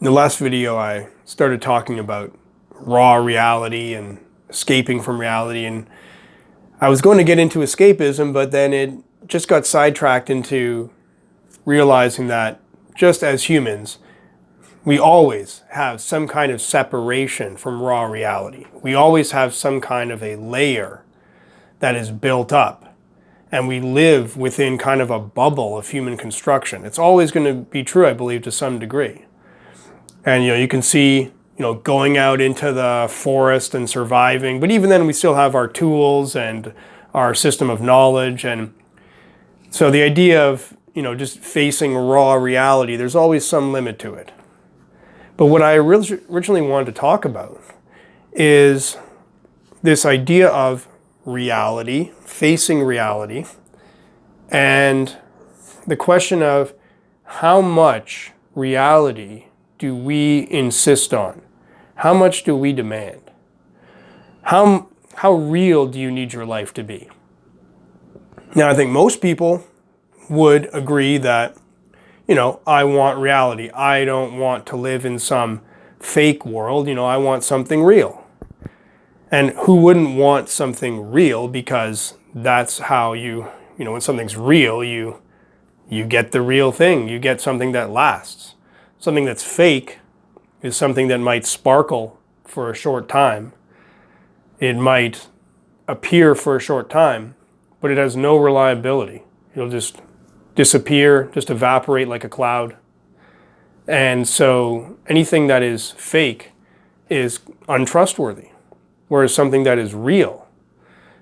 In the last video, I started talking about raw reality and escaping from reality, and I was going to get into escapism, but then it just got sidetracked into realizing that just as humans, we always have some kind of separation from raw reality. We always have some kind of a layer that is built up, and we live within kind of a bubble of human construction. It's always going to be true, I believe, to some degree. And you can see, going out into the forest and surviving, but even then we still have our tools and our system of knowledge. And so the idea of, just facing raw reality, there's always some limit to it. But what I originally wanted to talk about is this idea of reality, facing reality, and the question of how much reality do we insist on? How much do we demand? How real do you need your life to be? Now, I think most people would agree that, I want reality. I don't want to live in some fake world. I want something real. And who wouldn't want something real? Because that's how when something's real, you get the real thing. You get something that lasts. Something that's fake is something that might sparkle for a short time. It might appear for a short time, but it has no reliability. It'll just disappear, just evaporate like a cloud. And so anything that is fake is untrustworthy. Whereas something that is real,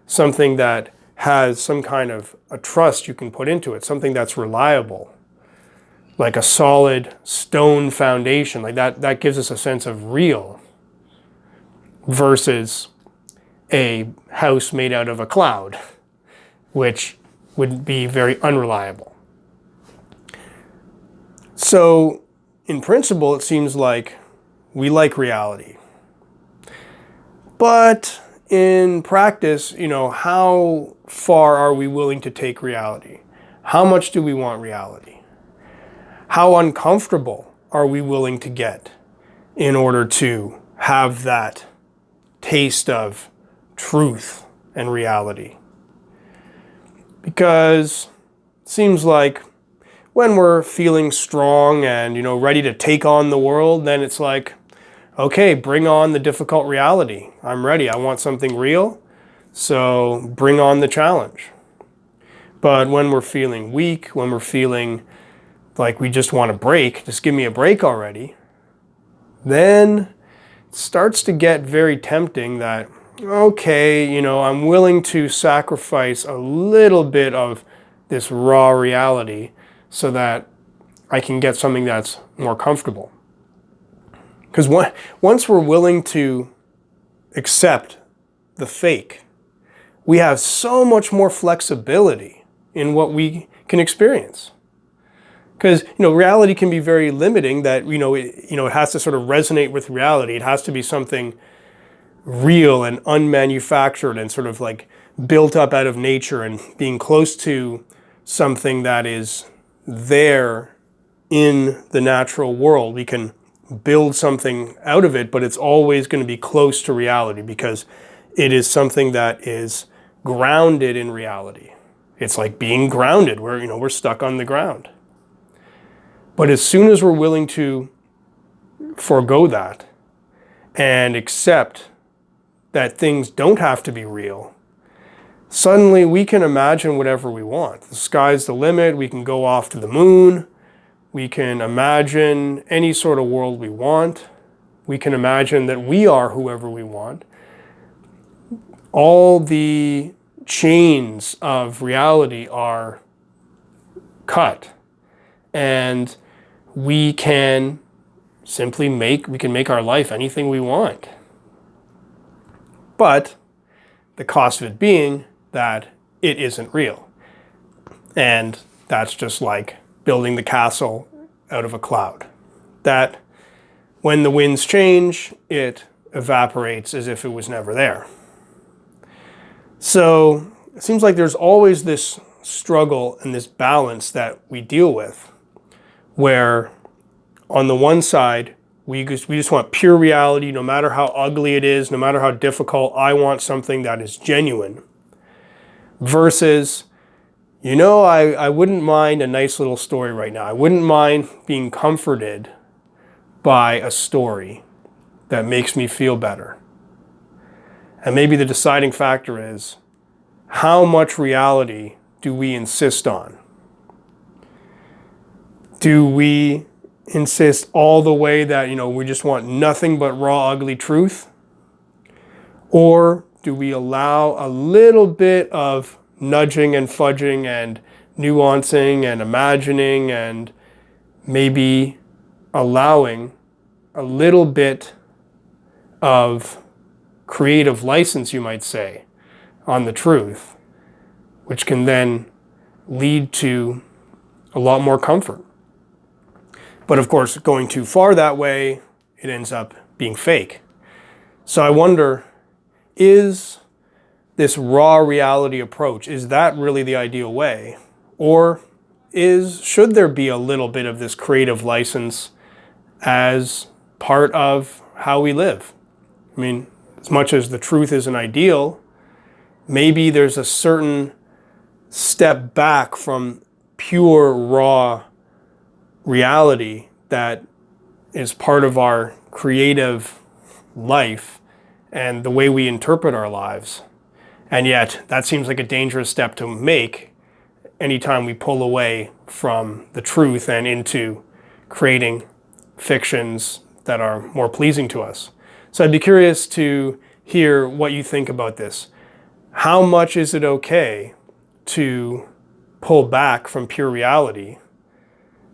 something that has some kind of a trust you can put into it, something that's reliable, like a solid stone foundation, like that gives us a sense of real, versus a house made out of a cloud, which would be very unreliable. So in principle, it seems like we like reality. But in practice, how far are we willing to take reality? How much do we want reality? How uncomfortable are we willing to get in order to have that taste of truth and reality? Because it seems like when we're feeling strong and, ready to take on the world, then it's like, okay, bring on the difficult reality. I'm ready. I want something real. So bring on the challenge. But when we're feeling weak, when we're feeling like we just want a break, just give me a break already, then it starts to get very tempting that, okay, I'm willing to sacrifice a little bit of this raw reality so that I can get something that's more comfortable. Because once we're willing to accept the fake, we have so much more flexibility in what we can experience. Because, reality can be very limiting, that, it has to sort of resonate with reality. It has to be something real and unmanufactured and sort of like built up out of nature and being close to something that is there in the natural world. We can build something out of it, but it's always going to be close to reality because it is something that is grounded in reality. It's like being grounded, where, we're stuck on the ground. But as soon as we're willing to forego that and accept that things don't have to be real, suddenly we can imagine whatever we want. The sky's the limit. We can go off to the moon. We can imagine any sort of world we want. We can imagine that we are whoever we want. All the chains of reality are cut. And we can simply make our life anything we want. But the cost of it being that it isn't real. And that's just like building the castle out of a cloud. That when the winds change, it evaporates as if it was never there. So it seems like there's always this struggle and this balance that we deal with, where on the one side, We just want pure reality, no matter how ugly it is, no matter how difficult. I want something that is genuine. Versus, I wouldn't mind a nice little story right now. I wouldn't mind being comforted by a story that makes me feel better. And maybe the deciding factor is, how much reality do we insist on? Do we insist all the way that, we just want nothing but raw, ugly truth? Or do we allow a little bit of nudging and fudging and nuancing and imagining, and maybe allowing a little bit of creative license, you might say, on the truth, which can then lead to a lot more comfort? But of course, going too far that way, it ends up being fake. So I wonder, is this raw reality approach, is that really the ideal way? Or should there be a little bit of this creative license as part of how we live? I mean, as much as the truth isn't ideal, maybe there's a certain step back from pure raw reality that is part of our creative life and the way we interpret our lives. And yet, that seems like a dangerous step to make anytime we pull away from the truth and into creating fictions that are more pleasing to us. So I'd be curious to hear what you think about this. How much is it okay to pull back from pure reality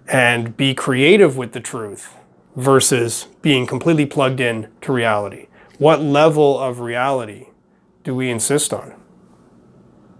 and be creative with the truth versus being completely plugged in to reality? What level of reality do we insist on?